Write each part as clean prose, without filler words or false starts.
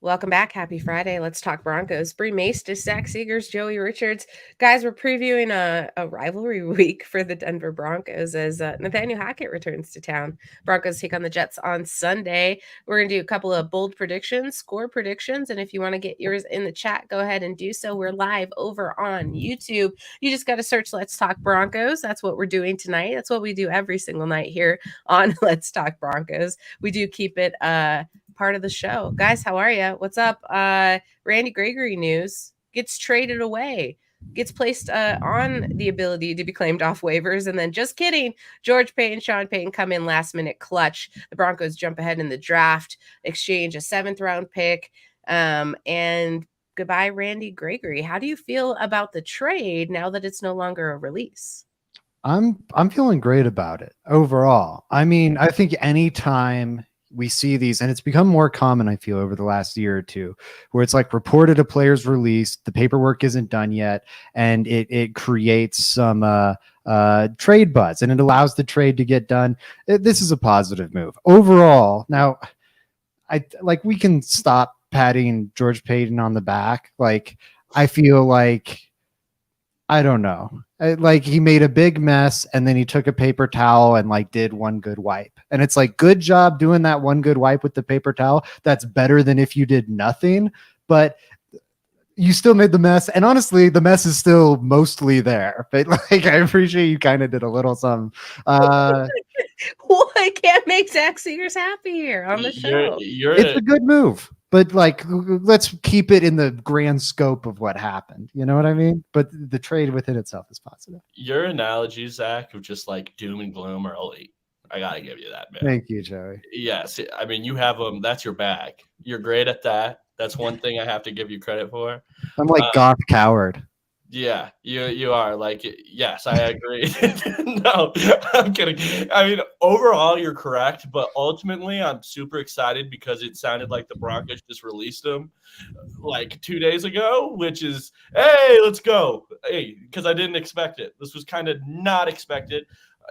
Welcome back. Happy Friday. Let's talk Broncos. Bree Maestas, Zach Seegers, Joey Richards. Guys, we're previewing a rivalry week for the Denver Broncos as Nathaniel Hackett returns to town. Broncos take on the Jets on Sunday. We're going to do a couple of bold predictions, score predictions, and if you want to get yours in the chat, go ahead and do so. We're live over on YouTube. You just got to search Let's Talk Broncos. That's what we're doing tonight. That's what we do every single night here on Let's Talk Broncos. We do keep it part of the show. Guys, how are you? What's up? Randy Gregory news gets traded away, gets placed on the ability to be claimed off waivers. And then just kidding, George Payton, Sean Payton come in last minute clutch. The Broncos jump ahead in the draft, exchange a 7th round pick, and goodbye, Randy Gregory. How do you feel about the trade now that it's no longer a release? I'm feeling great about it overall. I mean, I think anytime we see these, and it's become more common, I feel, over the last year or two, where it's like reported a player's released, the paperwork isn't done yet, and it creates some trade buzz, and it allows the trade to get done. This is a positive move overall. Now, we can stop patting George Payton on the back. Like, I feel like, I don't know. Like, he made a big mess and then he took a paper towel and did one good wipe. And it's like, good job doing that one good wipe with the paper towel. That's better than if you did nothing, but you still made the mess. And honestly, the mess is still mostly there. But I appreciate you kind of did a little something. Well, I can't make Zach Seegers happy here on the show. It's a good move. But let's keep it in the grand scope of what happened. You know what I mean? But the trade within itself is positive. Your analogies, Zach, of just doom and gloom are elite. I got to give you that, man. Thank you, Joey. Yes. I mean, you have them. That's your bag. You're great at that. That's one thing I have to give you credit for. I'm like goth coward. Yeah, you are. Yes, I agree. No, I'm kidding. I mean, overall, you're correct, but ultimately, I'm super excited because it sounded like the Broncos just released him 2 days ago, which is, hey, let's go. Hey, because I didn't expect it. This was kind of not expected,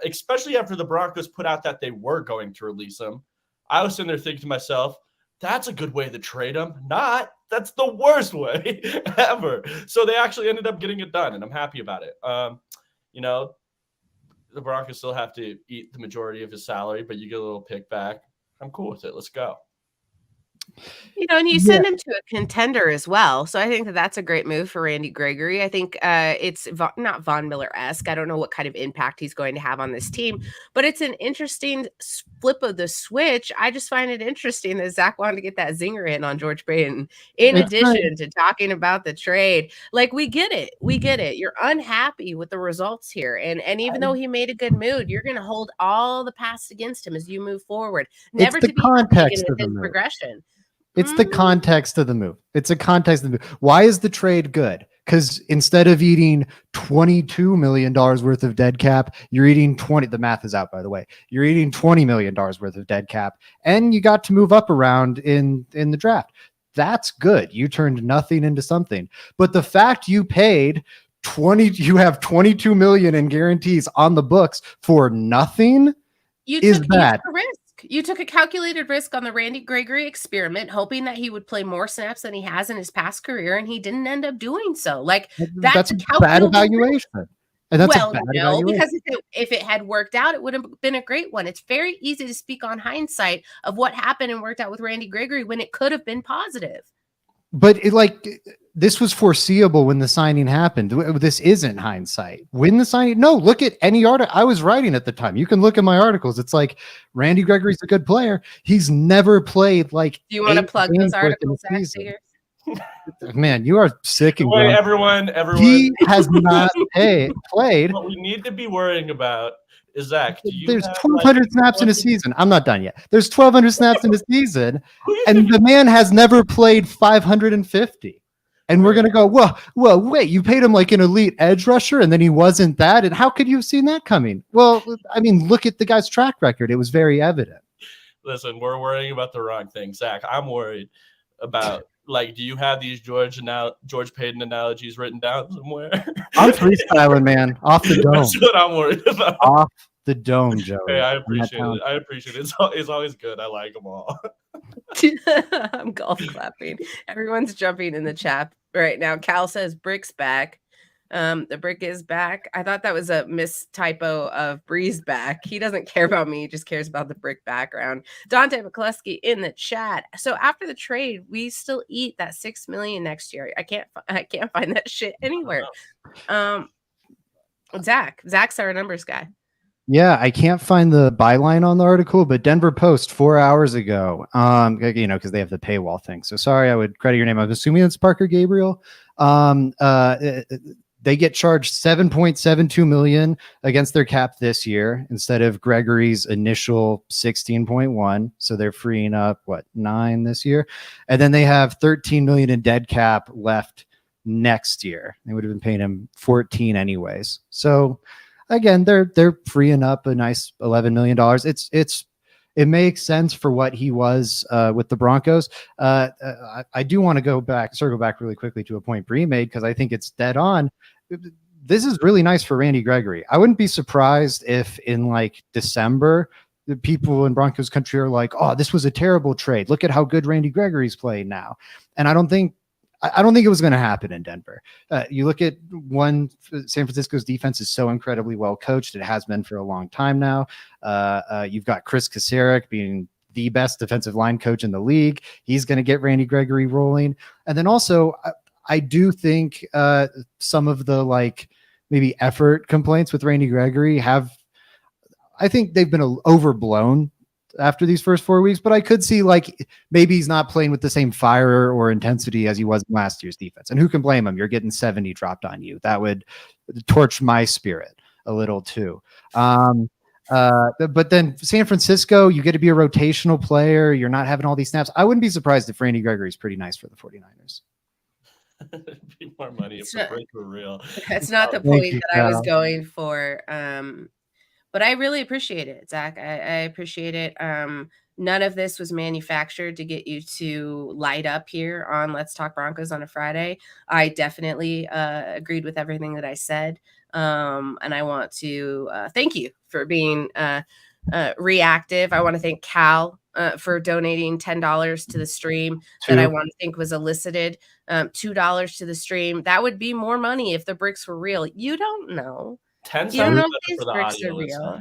especially after the Broncos put out that they were going to release him. I was sitting there thinking to myself, that's a good way to trade him. Not. That's the worst way ever. So they actually ended up getting it done, and I'm happy about it. The Broncos still have to eat the majority of his salary, but you get a little pick back. I'm cool with it. Let's go. And you send him to a contender as well. So I think that that's a great move for Randy Gregory. I think it's not Von Miller-esque. I don't know what kind of impact he's going to have on this team, but it's an interesting flip of the switch. I just find it interesting that Zach wanted to get that zinger in on George Payton, in addition to talking about the trade. We get it. We get it. You're unhappy with the results here. And even though he made a good move, you're going to hold all the past against him as you move forward. Never to be context of his progression. It's the context of the move. It's a context of the move. Why is the trade good? Because instead of eating $22 million worth of dead cap, you're eating 20. The math is out, by the way. You're eating $20 million worth of dead cap, and you got to move up around in the draft. That's good. You turned nothing into something. But the fact you paid you have $22 million in guarantees on the books for nothing is bad. You took a calculated risk on the Randy Gregory experiment, hoping that he would play more snaps than he has in his past career, and he didn't end up doing so. That's a bad evaluation. And that's evaluation. Because if it had worked out, it would have been a great one. It's very easy to speak on hindsight of what happened and worked out with Randy Gregory when it could have been positive. But this was foreseeable when the signing happened. This isn't hindsight. When the signing, no, look at any article I was writing at the time. You can look at my articles. It's like Randy Gregory's a good player. He's never played Do you want to plug those articles, Man, you are sick and wait, everyone. He has not played. What we need to be worrying about is Zach. There's 1,200 snaps in a season. I'm not done yet. There's 1,200 snaps in a season, and the man has never played 550. And we're going to go, well, wait, you paid him like an elite edge rusher, and then he wasn't that? And how could you have seen that coming? Well, I mean, look at the guy's track record. It was very evident. Listen, we're worrying about the wrong thing. Zach, I'm worried about, do you have these George Payton analogies written down somewhere? I'm freestyling, man. Off the dome. That's what I'm worried about. Off the dome, Joey. Hey, I appreciate it. It's always good. I like them all. I'm golf clapping. Everyone's jumping in the chat right now. Cal says Brick's back. The Brick is back. I thought that was a mistypo of Breeze back. He doesn't care about me, he just cares about the Brick background. Dante McCluskey in the chat. So after the trade, we still eat that $6 million next year. I can't find that shit anywhere. Zach's our numbers guy. Yeah, I can't find the byline on the article, but Denver Post 4 hours ago, because they have the paywall thing. So sorry, I would credit your name. I'm assuming it's Parker Gabriel. They get charged $7.72 million against their cap this year instead of Gregory's initial 16.1. So they're freeing up $9 this year, and then they have $13 million in dead cap left next year. They would have been paying him 14 anyways. So again, they're freeing up a nice $11 million. It makes sense for what he was with the Broncos. I do want to circle back really quickly to a point Bree made, because I think it's dead on. This is really nice for Randy Gregory. I wouldn't be surprised if in like December, the people in Broncos country are like, "Oh, this was a terrible trade. Look at how good Randy Gregory's playing now." And I don't think it was going to happen in Denver. You look at San Francisco's defense is so incredibly well coached. It has been for a long time now. You've got Chris Kasarik being the best defensive line coach in the league. He's going to get Randy Gregory rolling. And then also, I do think some of the maybe effort complaints with Randy Gregory I think they've been overblown after these first 4 weeks, but I could see maybe he's not playing with the same fire or intensity as he was in last year's defense. And who can blame him? You're getting 70 dropped on you. That would torch my spirit a little too. But then San Francisco, you get to be a rotational player. You're not having all these snaps. I wouldn't be surprised if Randy Gregory is pretty nice for the 49ers. Be more money if the Break were real. That's not the point that I was going for. But I really appreciate it, Zach. I appreciate it. None of this was manufactured to get you to light up here on Let's Talk Broncos on a Friday. I definitely agreed with everything that I said. And I want to thank you for being reactive. I want to thank Cal for donating $10 to the stream that I want to think was elicited. $2 to the stream. That would be more money if the bricks were real. You don't know. 10 you don't know if these bricks are real.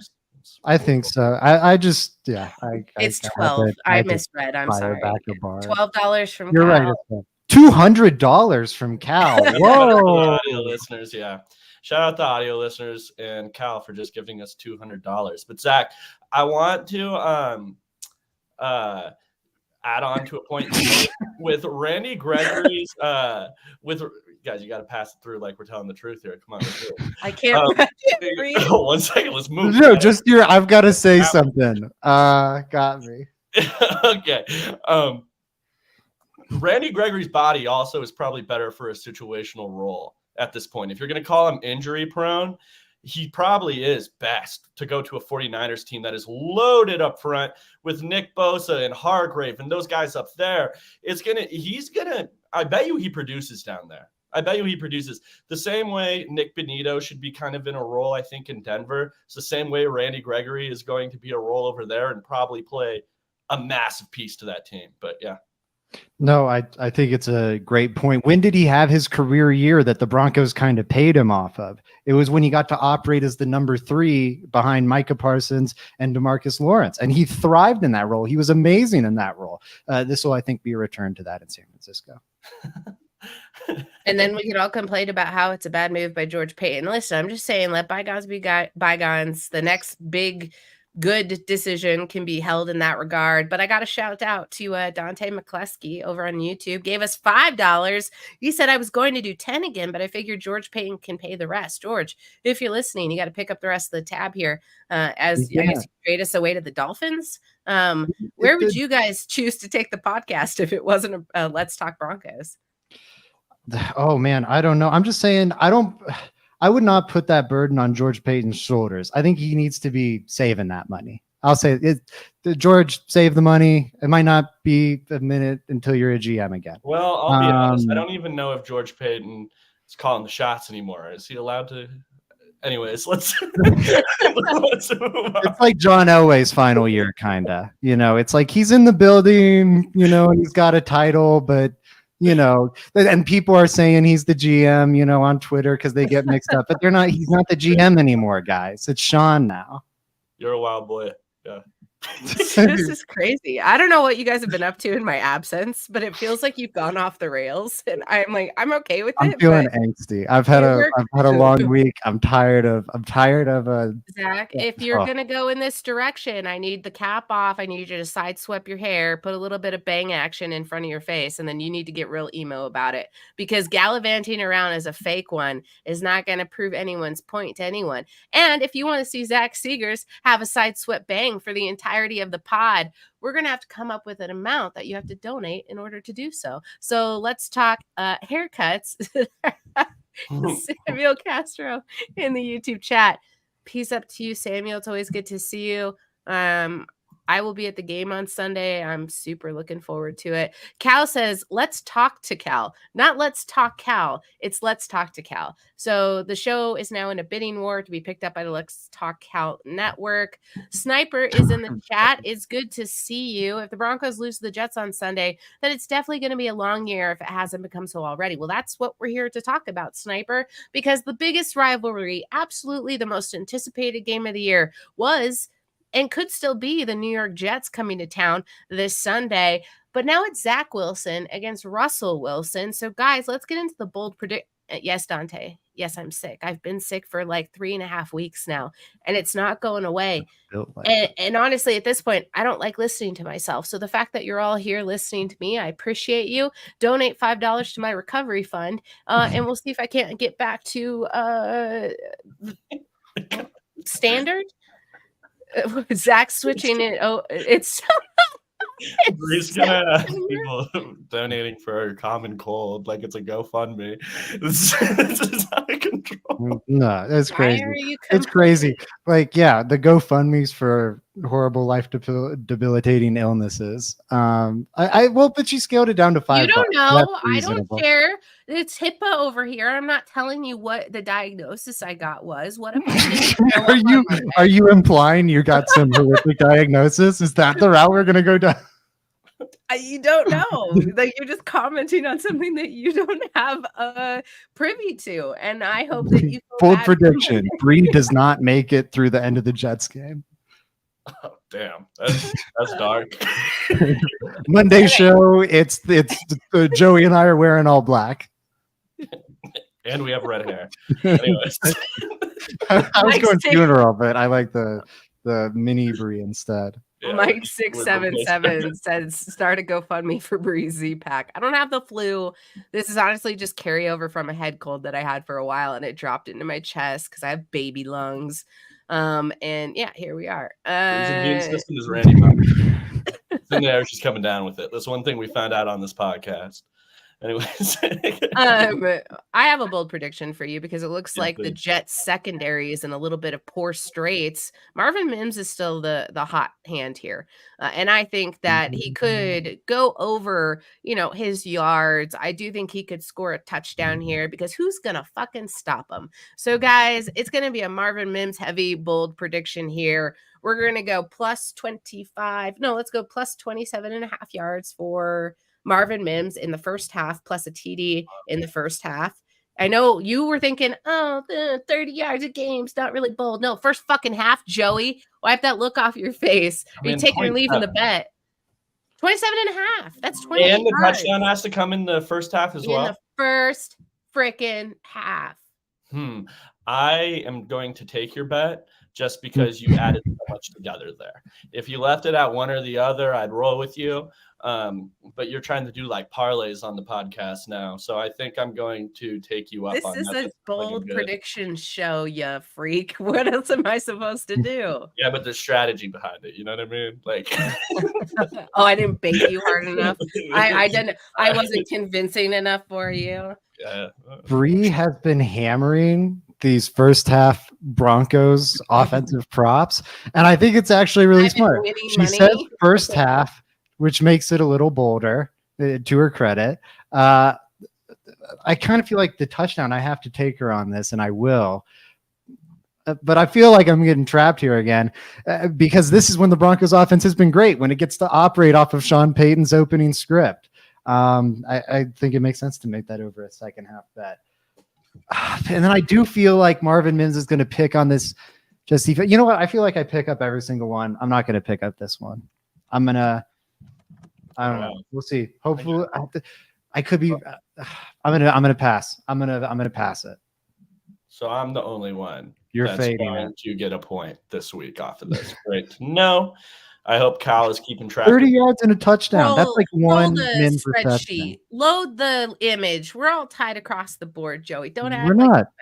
I think so. It's 12. I misread. I'm sorry. $12 from You're Cal. Right. $200 from Cal. Whoa. Audio listeners, yeah. Shout out to audio listeners and Cal for just giving us $200. But Zach, I want to add on to a point with Randy Gregory's guys, you got to pass it through like we're telling the truth here. Come on, let's do it. I can't read. 1 second, let's move. No, just here. I've got to say something. Got me. Okay. Randy Gregory's body also is probably better for a situational role at this point. If you're going to call him injury prone, he probably is best to go to a 49ers team that is loaded up front with Nick Bosa and Hargrave and those guys up there. I bet you he produces down there. I bet you he produces the same way Nick Benito should be kind of in a role, I think, in Denver. It's the same way Randy Gregory is going to be a role over there and probably play a massive piece to that team. But yeah. No, I think it's a great point. When did he have his career year that the Broncos kind of paid him off of? It was when he got to operate as the number 3 behind Micah Parsons and DeMarcus Lawrence. And he thrived in that role. He was amazing in that role. This will, I think, be a return to that in San Francisco. And then we could all complain about how it's a bad move by George Payton. Listen, I'm just saying, let bygones be bygones. The next big good decision can be held in that regard. But I got to shout out to Dante McCluskey over on YouTube. Gave us $5. He said I was going to do 10 again, but I figured George Payton can pay the rest. George, if you're listening, you got to pick up the rest of the tab here as I guess you trade us away to the Dolphins. Where would you guys choose to take the podcast if it wasn't a Let's Talk Broncos? Oh man, I don't know. I'm just saying I would not put that burden on George Payton's shoulders. I think he needs to be saving that money. I'll say it. George, save the money. It might not be a minute until you're a GM again. Well, I'll be honest. I don't even know if George Payton is calling the shots anymore. Is he allowed to? Anyways, let's let's move on. It's like John Elway's final year, kind of. It's like he's in the building, and he's got a title, but and people are saying he's the GM, on Twitter because they get mixed up, but they're not. He's not the GM anymore, guys. It's Sean now. You're a wild boy. Yeah. This is crazy. I don't know what you guys have been up to in my absence, but it feels like you've gone off the rails, and I'm like, I'm okay with it. I'm feeling angsty. I've had a long week. I'm tired of Zach, if you're gonna go in this direction, I need the cap off. I need you to side sweep your hair, put a little bit of bang action in front of your face, and then you need to get real emo about it, because gallivanting around as a fake one is not going to prove anyone's point to anyone. And if you want to see Zach Seegers have a side swept bang for the entirety of the pod, we're going to have to come up with an amount that you have to donate in order to do so. So let's talk haircuts. Samuel Castro in the YouTube chat. Peace up to you, Samuel. It's always good to see you. I will be at the game on Sunday. I'm super looking forward to it. Cal says, let's talk to Cal. Not let's talk Cal. It's let's talk to Cal. So the show is now in a bidding war to be picked up by the Let's Talk Cal network. Sniper is in the chat. It's good to see you. If the Broncos lose to the Jets on Sunday, then it's definitely going to be a long year if it hasn't become so already. Well, that's what we're here to talk about, Sniper, because the biggest rivalry, absolutely the most anticipated game of the year, was and could still be the New York Jets coming to town this Sunday. But now it's Zach Wilson against Russell Wilson. So, guys, let's get into the bold predict. Yes, Dante. Yes, I'm sick. I've been sick for like 3.5 weeks now, and it's not going away. And honestly, at this point, I don't like listening to myself. So the fact that you're all here listening to me, I appreciate you. Donate $5 to my recovery fund, and we'll see if I can't get back to standard. Zach switching it. Oh, it's Bree's gonna have people donating for a common cold like it's a GoFundMe. This is out of control. No, that's crazy. It's crazy. Like, yeah, the GoFundMe's for horrible life debilitating illnesses. But she scaled it down to $5. You don't know. I don't care. It's HIPAA over here. I'm not telling you what the diagnosis I got was. What are you implying you got some horrific diagnosis? Is that the route we're gonna go down? You don't know. Like, you're just commenting on something that you don't have privy to. And I hope that you bold prediction. Bree does not make it through the end of the Jets game. Oh, damn, that's dark. Monday show. It's Joey and I are wearing all black, and we have red hair. Anyways, I was going funeral, but I like the mini Bree instead. Yeah, Mike 677 says start a GoFundMe for Bree Z-Pack. I don't have the flu. This is honestly just carryover from a head cold that I had for a while, and it dropped into my chest because I have baby lungs. And yeah, here we are. His immune system is Randy Moss. It's in there, she's coming down with it. That's one thing we found out on this podcast. Anyways, I have a bold prediction for you because it looks like the Jets secondary is in a little bit of poor straits. Marvin Mims is still the hot hand here, and I think that he could go over, his yards. I do think he could score a touchdown here because who's gonna fucking stop him? So, guys, it's gonna be a Marvin Mims heavy bold prediction here. We're gonna go plus 25. No, let's go plus 27.5 yards for Marvin Mims in the first half, plus a TD in the first half. I know you were thinking, the 30 yards a game's not really bold. No, first fucking half, Joey. Wipe that look off your face. Are you taking or leaving the bet? 27.5. That's 20. And the touchdown has to come in the first half as well. In the first freaking half. I am going to take your bet just because you added so much together there. If you left it at one or the other, I'd roll with you. But you're trying to do like parlays on the podcast now. So I think I'm going to take you up on that. This is a bold prediction show, you freak. What else am I supposed to do? Yeah, but there's strategy behind it. You know what I mean? Like, oh, I didn't bait you hard enough. I wasn't convincing enough for you. Yeah. Bree has been hammering these first half Broncos offensive props, and I think it's actually really smart. She said first half, which makes it a little bolder, to her credit. I kind of feel like the touchdown, I have to take her on this, and I will. but I feel like I'm getting trapped here again because this is when the Broncos offense has been great, when it gets to operate off of Sean Payton's opening script. I think it makes sense to make that over a second half bet. And then I do feel like Marvin Mims is going to pick on this. Just even, you know what? I feel like I pick up every single one. I'm not going to pick up this one. I don't know. We'll see. Hopefully, I could be. I'm gonna pass. I'm gonna pass it. So I'm the only one. You're that's fading going it. to get a point this week off of this. Great to know. I hope Cal is keeping track. 30 yards and a touchdown. That's like one min per touchdown. Spreadsheet. Load the image. We're all tied across the board, Joey. Don't act.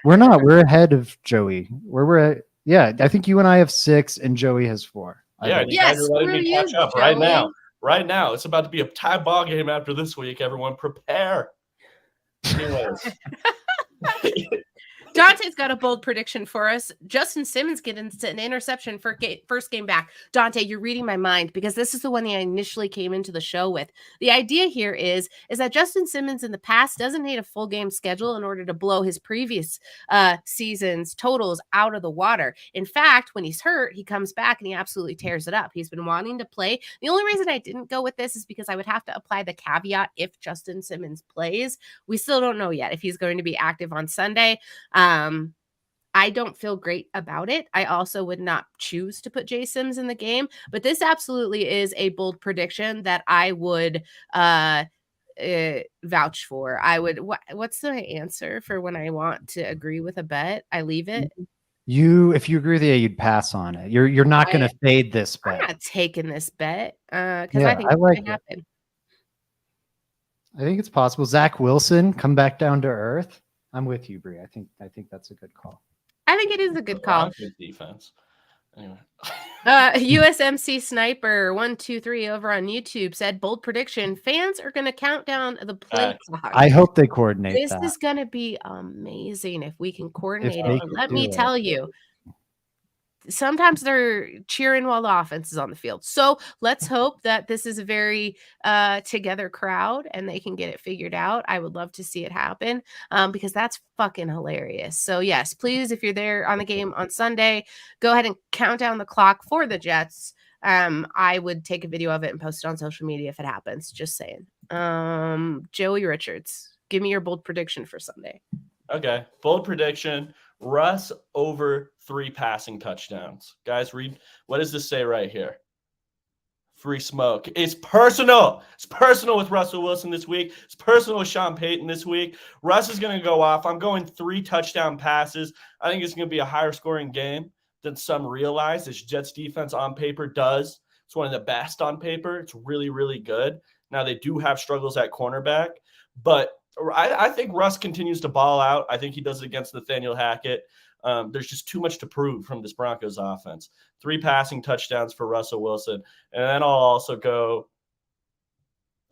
We're not. We're ahead of Joey. We're at. Yeah, I think you and I have 6 and Joey has 4. Yeah, you guys are letting me catch up right now. Right now, it's about to be a tie ball game after this week. Everyone, prepare. Anyways. Dante's got a bold prediction for us. Justin Simmons gets an interception for first game back. Dante, you're reading my mind because this is the one that I initially came into the show with. The idea here is that Justin Simmons in the past doesn't need a full game schedule in order to blow his previous season's totals out of the water. In fact, when he's hurt, he comes back and he absolutely tears it up. He's been wanting to play. The only reason I didn't go with this is because I would have to apply the caveat if Justin Simmons plays. We still don't know yet if he's going to be active on Sunday. I don't feel great about it. I also would not choose to put Jay Sims in the game, but this absolutely is a bold prediction that I would vouch for. I would. What's the answer for when I want to agree with a bet? I leave it. If you agree with it, you'd pass on it. You're not going to fade this bet. I'm not taking this bet because I think I like it happen. I think it's possible. Zach Wilson come back down to earth. I'm with you, Bree. I think that's a good call. I think it is a good call. Good defense. Anyway. USMC Sniper 123 over on YouTube said bold prediction: fans are going to count down the play clock. I hope they coordinate. This is going to be amazing if we can coordinate it. But let me tell you, sometimes they're cheering while the offense is on the field. So let's hope that this is a very together crowd and they can get it figured out. I would love to see it happen because that's fucking hilarious. So yes, please, if you're there on the game on Sunday, go ahead and count down the clock for the Jets. I would take a video of it and post it on social media if it happens. Just saying. Joey Richards, give me your bold prediction for Sunday. Okay, bold prediction. Russ over 3 passing touchdowns. Guys, read. What does this say right here? Free smoke. It's personal. It's personal with Russell Wilson this week. It's personal with Sean Payton this week. Russ is going to go off. I'm going 3 touchdown passes. I think it's going to be a higher scoring game than some realize. This Jets defense on paper does. It's one of the best on paper. It's really, really good. Now, they do have struggles at cornerback, but I think Russ continues to ball out. I think he does it against Nathaniel Hackett. There's just too much to prove from this Broncos offense. 3 passing touchdowns for Russell Wilson. And then I'll also go,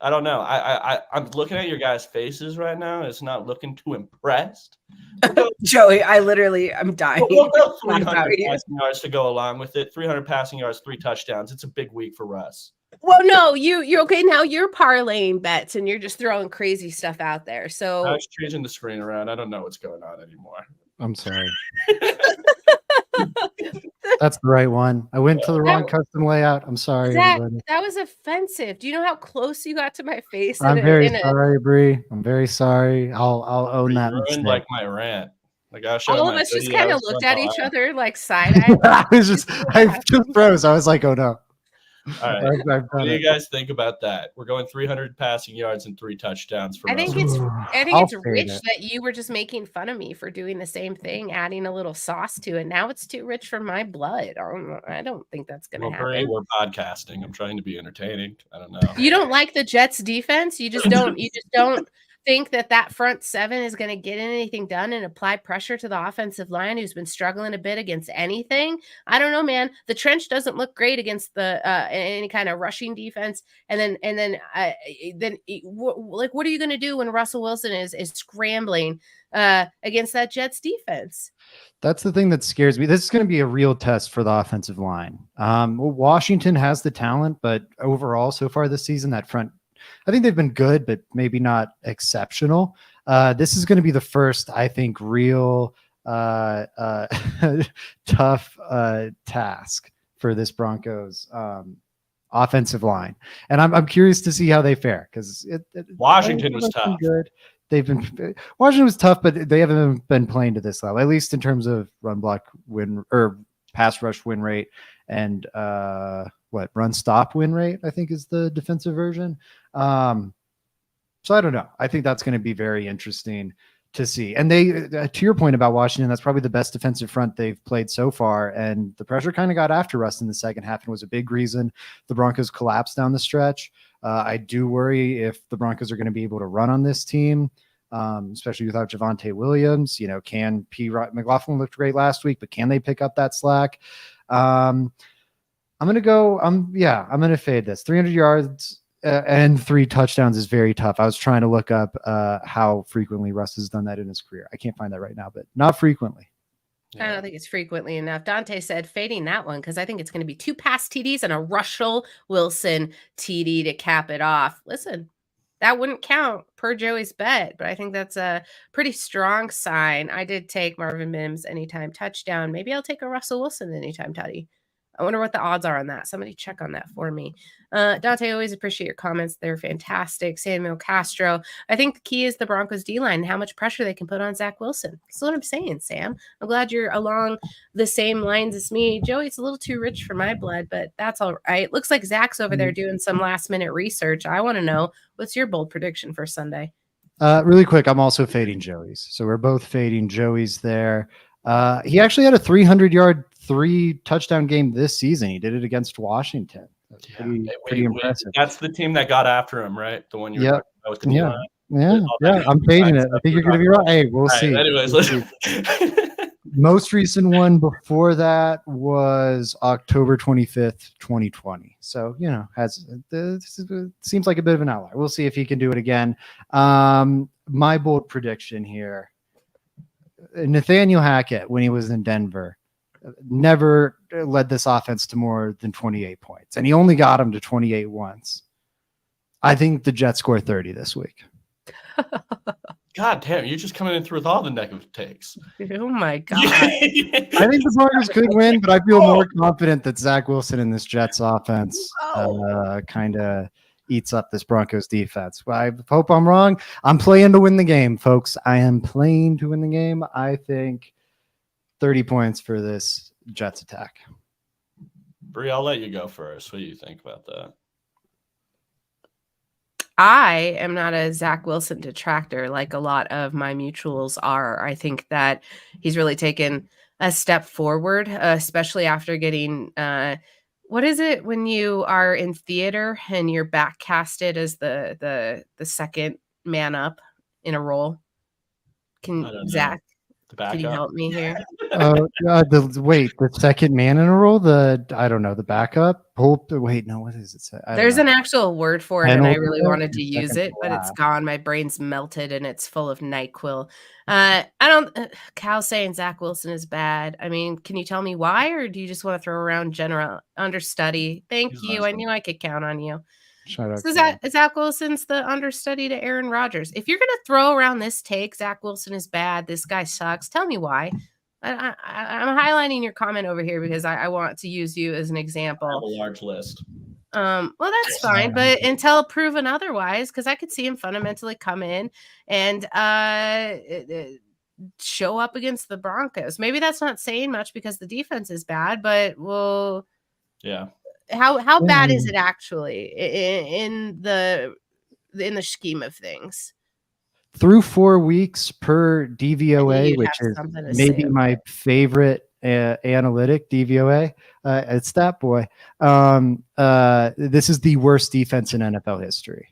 I don't know. I'm looking at your guys' faces right now. It's not looking too impressed. Joey, I'm dying. We'll go 300 passing yards to go along with it. 300 passing yards, 3 touchdowns. It's a big week for Russ. Well, no, you're okay. Now you're parlaying bets and you're just throwing crazy stuff out there. So I was changing the screen around. I don't know what's going on anymore. I'm sorry. That's the right one. I went to the wrong custom layout. I'm sorry. That was offensive. Do you know how close you got to my face? I'm very sorry, Bree. I'm very sorry. I'll own that. Ruined like my rant. Like all of us just kind of looked at each other like side-eye. I just froze. I was like, oh no. All right. What do you guys think about that? We're going 300 passing yards and 3 touchdowns for I think Russell. it's rich that you were just making fun of me for doing the same thing, adding a little sauce to it. Now it's too rich for my blood. I don't think that's going to happen. We're podcasting. I'm trying to be entertaining. I don't know. You don't like the Jets defense? You just don't. You just don't think that front 7 is going to get anything done and apply pressure to the offensive line, who's been struggling a bit against anything. I don't know, man. The trench doesn't look great against the any kind of rushing defense. And then what are you going to do when Russell Wilson is scrambling against that Jets defense? That's the thing that scares me. This is going to be a real test for the offensive line. Washington has the talent, but overall, so far this season, that front, I think they've been good, but maybe not exceptional. This is going to be the first, I think, real tough task for this Broncos offensive line, and I'm curious to see how they fare because Washington was tough. Good. Washington was tough, but they haven't been playing to this level, at least in terms of run block win or pass rush win rate and run stop win rate, I think is the defensive version. So I don't know. I think that's going to be very interesting to see. And they, to your point about Washington, that's probably the best defensive front they've played so far. And the pressure kind of got after us in the second half and was a big reason the Broncos collapsed down the stretch. I do worry if the Broncos are going to be able to run on this team, especially without Javonte Williams. You know, can McLaughlin looked great last week, but can they pick up that slack? I'm going to fade this. 300 yards and 3 touchdowns is very tough. I was trying to look up how frequently Russ has done that in his career. I can't find that right now, but not frequently. I don't think it's frequently enough. Dante said fading that one because I think it's going to be 2 pass TDs and a Russell Wilson TD to cap it off. Listen, that wouldn't count per Joey's bet, but I think that's a pretty strong sign. I did take Marvin Mims anytime touchdown. Maybe I'll take a Russell Wilson anytime tutty. I wonder what the odds are on that. Somebody check on that for me. Dante, always appreciate your comments. They're fantastic. Samuel Castro. I think the key is the Broncos D-line and how much pressure they can put on Zach Wilson. That's what I'm saying, Sam. I'm glad you're along the same lines as me. Joey, it's a little too rich for my blood, but that's all right. Looks like Zach's over there doing some last-minute research. I want to know, what's your bold prediction for Sunday? Really quick, I'm also fading Joey's. So we're both fading Joey's there. He actually had a 300-yard 3-touchdown game this season. He did it against Washington. Pretty impressive. That's the team that got after him, right? The one you were talking about with the Yeah. I'm fading it. I think you're going to be right. Hey, we'll see. Anyways, most recent one before that was October 25th, 2020. So, you know, seems like a bit of an outlier. We'll see if he can do it again. My bold prediction here. Nathaniel Hackett, when he was in Denver, never led this offense to more than 28 points, and he only got him to 28 once. I think the Jets score 30 this week. God damn, you're just coming in through with all the negative takes. Oh my God. I think the Broncos could win, but I feel more confident that Zach Wilson in this Jets offense kind of eats up this Broncos defense. I hope I'm wrong. I'm playing to win the game, folks. I am playing to win the game. I think 30 points for this Jets attack. Bree, I'll let you go first. What do you think about that? I am not a Zach Wilson detractor like a lot of my mutuals are. I think that he's really taken a step forward, especially after getting what is it when you are in theater and you're back casted as the second man up in a role? Zach, can you help me here? The second man in a role. The backup. Wait, no, what does it say? There's an actual word for it, and I really wanted to use it, but it's gone. My brain's melted, and it's full of NyQuil. Cal's saying Zach Wilson is bad. I mean, can you tell me why, or do you just want to throw around general understudy? Thank you. I knew I could count on you. So Zach Wilson's the understudy to Aaron Rodgers. If you're going to throw around this take, Zach Wilson is bad, this guy sucks, tell me why. I'm highlighting your comment over here because I want to use you as an example. I have a large list. Well, that's fine, but until proven otherwise, because I could see him fundamentally come in and show up against the Broncos. Maybe that's not saying much because the defense is bad, but yeah. How bad is it actually in the scheme of things? Through 4 weeks per DVOA, which is maybe my favorite analytic DVOA. It's that boy. This is the worst defense in NFL history.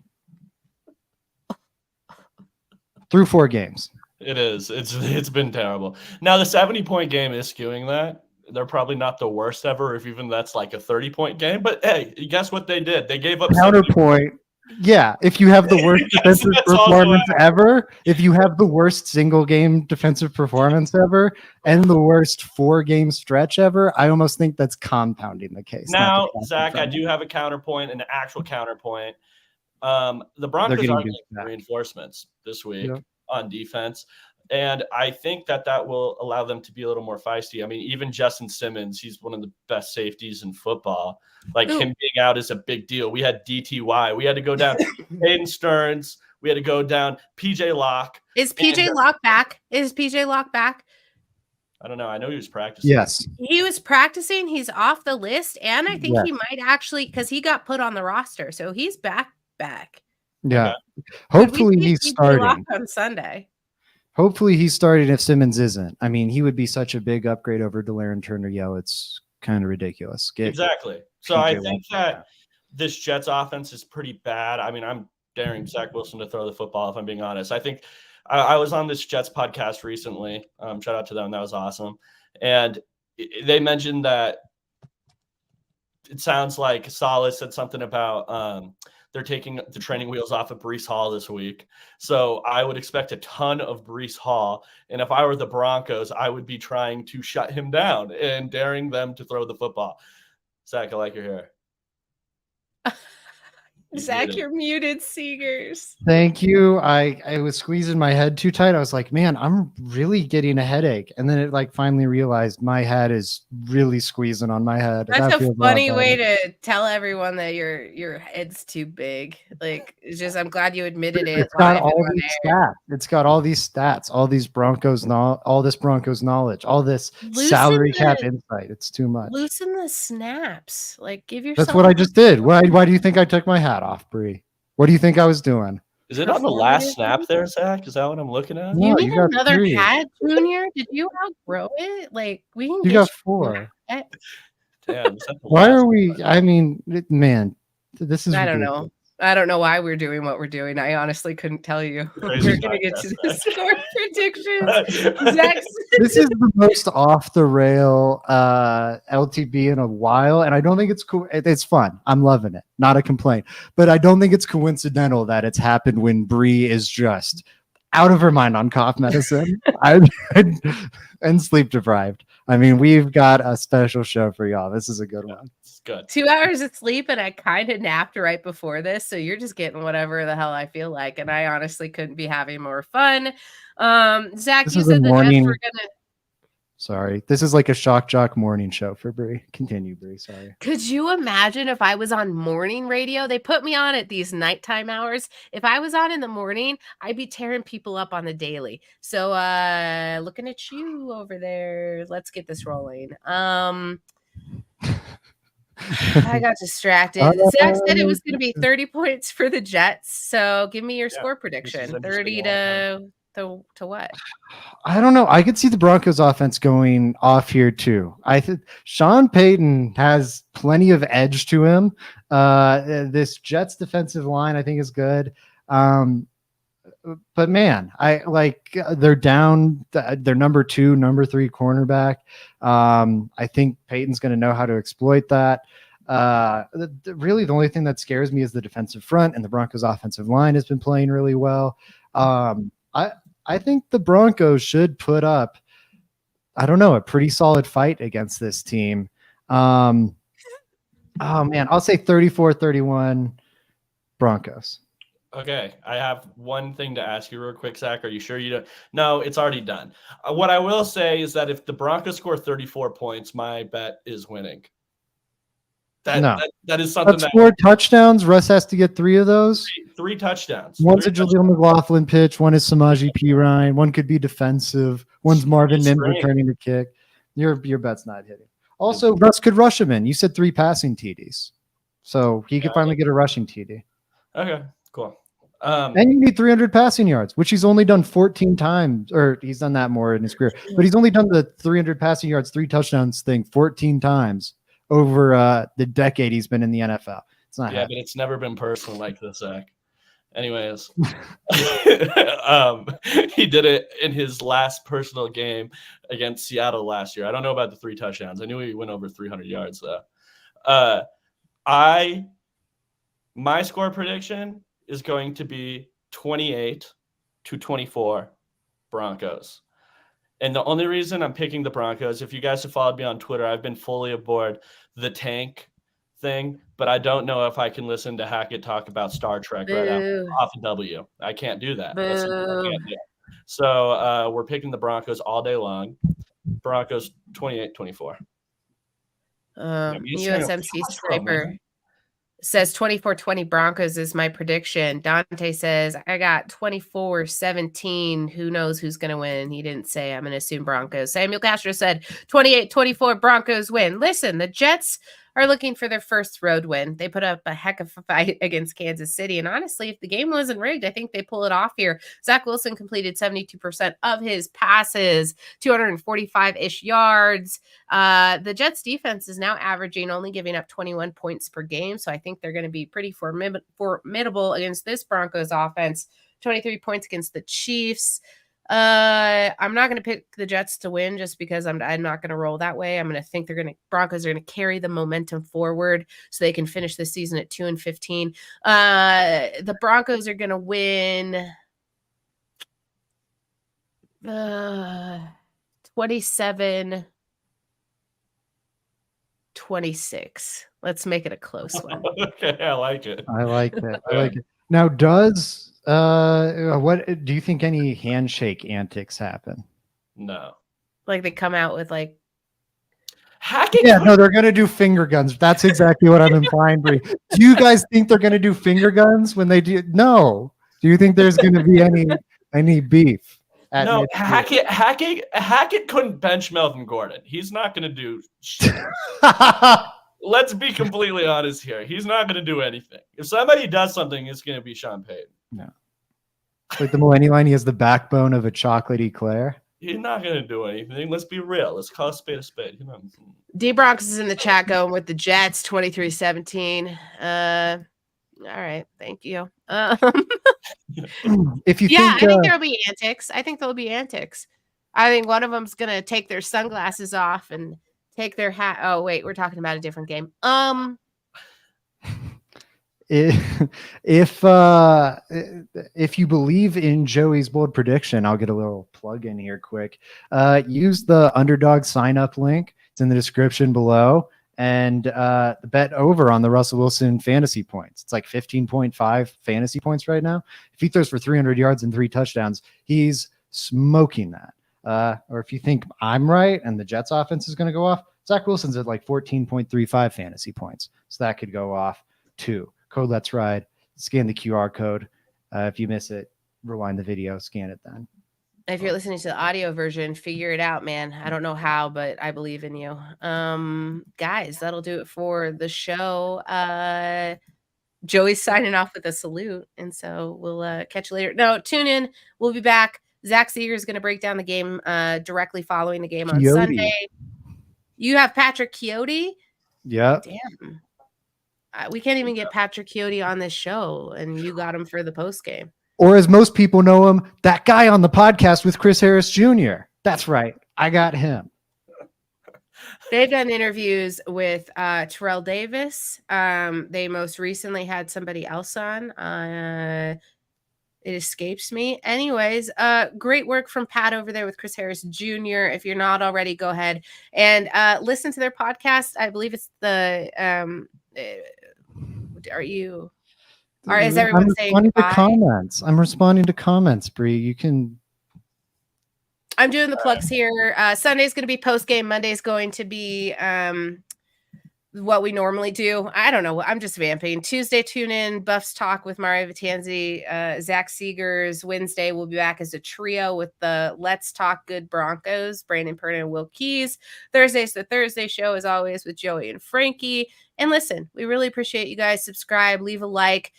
Through 4 games. It is. It's been terrible. Now the 70-point game is skewing that. They're probably not the worst ever, if even that's like a 30-point game. But hey, guess what they did? They gave up counterpoint. Yeah, if you have the worst defensive performance ever, if you have the worst single game defensive performance ever, and the worst 4-game stretch ever, I almost think that's compounding the case. Now, Zach, I do have a counterpoint, an actual counterpoint. The Broncos are getting reinforcements this week on defense. And I think that will allow them to be a little more feisty. I mean, even Justin Simmons, he's one of the best safeties in football. Like him being out is a big deal. We had DTY. We had to go down Payton Stearns. We had to go down PJ Locke. Is PJ Locke back? Is PJ Locke back? I don't know. I know he was practicing. Yes. He was practicing. He's off the list. And I think he might actually, because he got put on the roster. So he's back. Yeah. Okay. Hopefully he's starting on Sunday. Hopefully he's starting if Simmons isn't. I mean, he would be such a big upgrade over Delaren Turner-Yell. It's kind of ridiculous. Exactly. So I think that this Jets offense is pretty bad. I mean, I'm daring Zach Wilson to throw the football, if I'm being honest. I think I was on this Jets podcast recently. Shout out to them. That was awesome. And they mentioned that it sounds like Saleh said something about they're taking the training wheels off of Breece Hall this week. So I would expect a ton of Breece Hall. And if I were the Broncos, I would be trying to shut him down and daring them to throw the football. Zach, I like your hair. Zach, you're muted, Seegers. Thank you. I was squeezing my head too tight. I was like, man, I'm really getting a headache. And then it like finally realized my head is really squeezing on my head. That's a funny way to tell everyone that your head's too big. Like, it's just, I'm glad you admitted it. It's got all these stats. It's got all these stats, all these Broncos, all this Broncos knowledge, all this salary cap insight. It's too much. Loosen the snaps. Like, give yourself. That's what I just did. Why do you think I took my hat off, Bree? What do you think I was doing? Is it on the last snap there, Zach? Is that what I'm looking at? You need another hat, Junior? Did you outgrow it? Like, we can You got 4. Damn, why are we? I mean, man, this is. I don't know. I don't know why we're doing what we're doing. I honestly couldn't tell you. We're going to get to the score predictions. This is the most off the rail LTB in a while, and I don't think it's cool. It's fun. I'm loving it. Not a complaint, but I don't think it's coincidental that it's happened when Bree is just out of her mind on cough medicine and sleep deprived. I mean, we've got a special show for y'all. This is a good one. It's good. 2 hours of sleep, and I kind of napped right before this, so you're just getting whatever the hell I feel like, and I honestly couldn't be having more fun. Zach, you said the Jets were gonna. Sorry, this is like a shock jock morning show for Bree. Continue, Bree. Sorry. Could you imagine if I was on morning radio? They put me on at these nighttime hours. If I was on in the morning, I'd be tearing people up on the daily. So looking at you over there. Let's get this rolling. I got distracted. Zach said it was going to be 30 points for the Jets. So give me your score prediction. 30 to what? I don't know. I could see the Broncos offense going off here too. I think Sean Payton has plenty of edge to him. This Jets defensive line, I think, is good. But man, I like they're down. They're number 2, number 3 cornerback. I think Payton's going to know how to exploit that. Really, the only thing that scares me is the defensive front, and the Broncos offensive line has been playing really well. I think the Broncos should put up, I don't know, a pretty solid fight against this team. Oh man, I'll say 34-31 Broncos. Okay, I have one thing to ask you real quick, Zach. Are you sure you don't? No, it's already done. What I will say is that if the Broncos score 34 points, my bet is winning. That is something. That's 4 touchdowns. Russ has to get 3 of those. 3 touchdowns. One's a Jaleel McLaughlin pitch. One is Samaje Perine. One could be defensive. One's Marvin Mims returning the kick. Your bet's not hitting. Also, Russ could rush him in. You said 3 passing TDs, so he could finally get a rushing TD. Okay, cool. And you need 300 passing yards, which he's only done 14 times, or he's done that more in his career. But he's only done the 300 passing yards, 3 touchdowns thing 14 times over the decade he's been in the NFL. It's not but it's never been personal like this, Zach. Anyways, he did it in his last personal game against Seattle last year. I don't know about the 3 touchdowns. I knew he went over 300 yards though. My score prediction is going to be 28-24 Broncos. And the only reason I'm picking the Broncos, if you guys have followed me on Twitter, I've been fully aboard the tank thing, but I don't know if I can listen to Hackett talk about Star Trek right off a W. I can't do that. That's something I can't do. So we're picking the Broncos all day long. Broncos 28-24. USMC Sniper says 24-20 Broncos is my prediction. Dante says, I got 24-17. Who knows who's going to win? He didn't say. I'm going to assume Broncos. Samuel Castro said 28-24 Broncos win. Listen, the Jets are looking for their first road win. They put up a heck of a fight against Kansas City. And honestly, if the game wasn't rigged, I think they pull it off here. Zach Wilson completed 72% of his passes, 245-ish yards. The Jets defense is now averaging only giving up 21 points per game. So I think they're going to be pretty formidable against this Broncos offense. 23 points against the Chiefs. I'm not going to pick the Jets to win just because I'm not going to roll that way. I'm going to think Broncos are going to carry the momentum forward so they can finish the season at 2-15. The Broncos are going to win 27-26. Let's make it a close one. Okay, I like it. I like it. Now, what do you think any handshake antics happen? No. Like they come out with like Hackett? Yeah, no, they're gonna do finger guns. That's exactly what I'm implying. Do you guys think they're gonna do finger guns when they do? No. Do you think there's gonna be any beef? No, Hackett couldn't bench Melvin Gordon. He's not gonna do shit. Let's be completely honest here. He's not going to do anything. If somebody does something, it's going to be Sean Payton. No. Like the millennial line, he has the backbone of a chocolate eclair. He's not going to do anything. Let's be real. Let's call a spade a spade. You know? D-Bronx is in the chat going with the Jets, 23-17. All right. Thank you. If you I think there'll be antics. I think think one of them's going to take their sunglasses off and take their hat. Oh, wait, we're talking about a different game. If you believe in Joey's bold prediction, I'll get a little plug in here quick. Use the underdog sign up link. It's in the description below. And bet over on the Russell Wilson fantasy points. It's like 15.5 fantasy points right now. If he throws for 300 yards and 3 touchdowns, he's smoking that. Or if you think I'm right and the Jets offense is going to go off, Zach Wilson's at like 14.35 fantasy points. So that could go off too. Code Let's Ride. Scan the QR code. If you miss it, rewind the video, scan it then. If you're listening to the audio version, figure it out, man. I don't know how, but I believe in you. Guys, that'll do it for the show. Joey's signing off with a salute. And so we'll catch you later. No, tune in. We'll be back. Zach Seeger is going to break down the game directly following the game on Sunday. You have Patrick Chiotti? Yeah. Damn. We can't even get Patrick Chiotti on this show, and you got him for the post game. Or as most people know him, that guy on the podcast with Chris Harris Jr. That's right. I got him. They've done interviews with Terrell Davis. They most recently had somebody else on. It escapes me. Anyways, great work from Pat over there with Chris Harris Jr. If you're not already, go ahead and listen to their podcast. I believe it's the is everyone saying goodbye? Comments. I'm responding to comments, Bree. You can. I'm doing the plugs here. Sunday's going to be post game. Monday's going to be what we normally do. I don't know. I'm just vamping. Tuesday, tune in. Buffs Talk with Mario Vitanzi, Zach Seegers. Wednesday, we'll be back as a trio with the Let's Talk Good Broncos, Brandon Perna and Will Keys. Thursday's the Thursday show, as always, with Joey and Frankie. And listen, we really appreciate you guys. Subscribe, leave a like,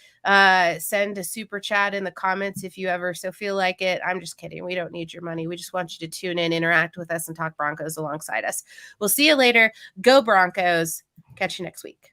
send a super chat in the comments if you ever so feel like it. I'm just kidding. We don't need your money. We just want you to tune in, interact with us, and talk Broncos alongside us. We'll see you later. Go Broncos. Catch you next week.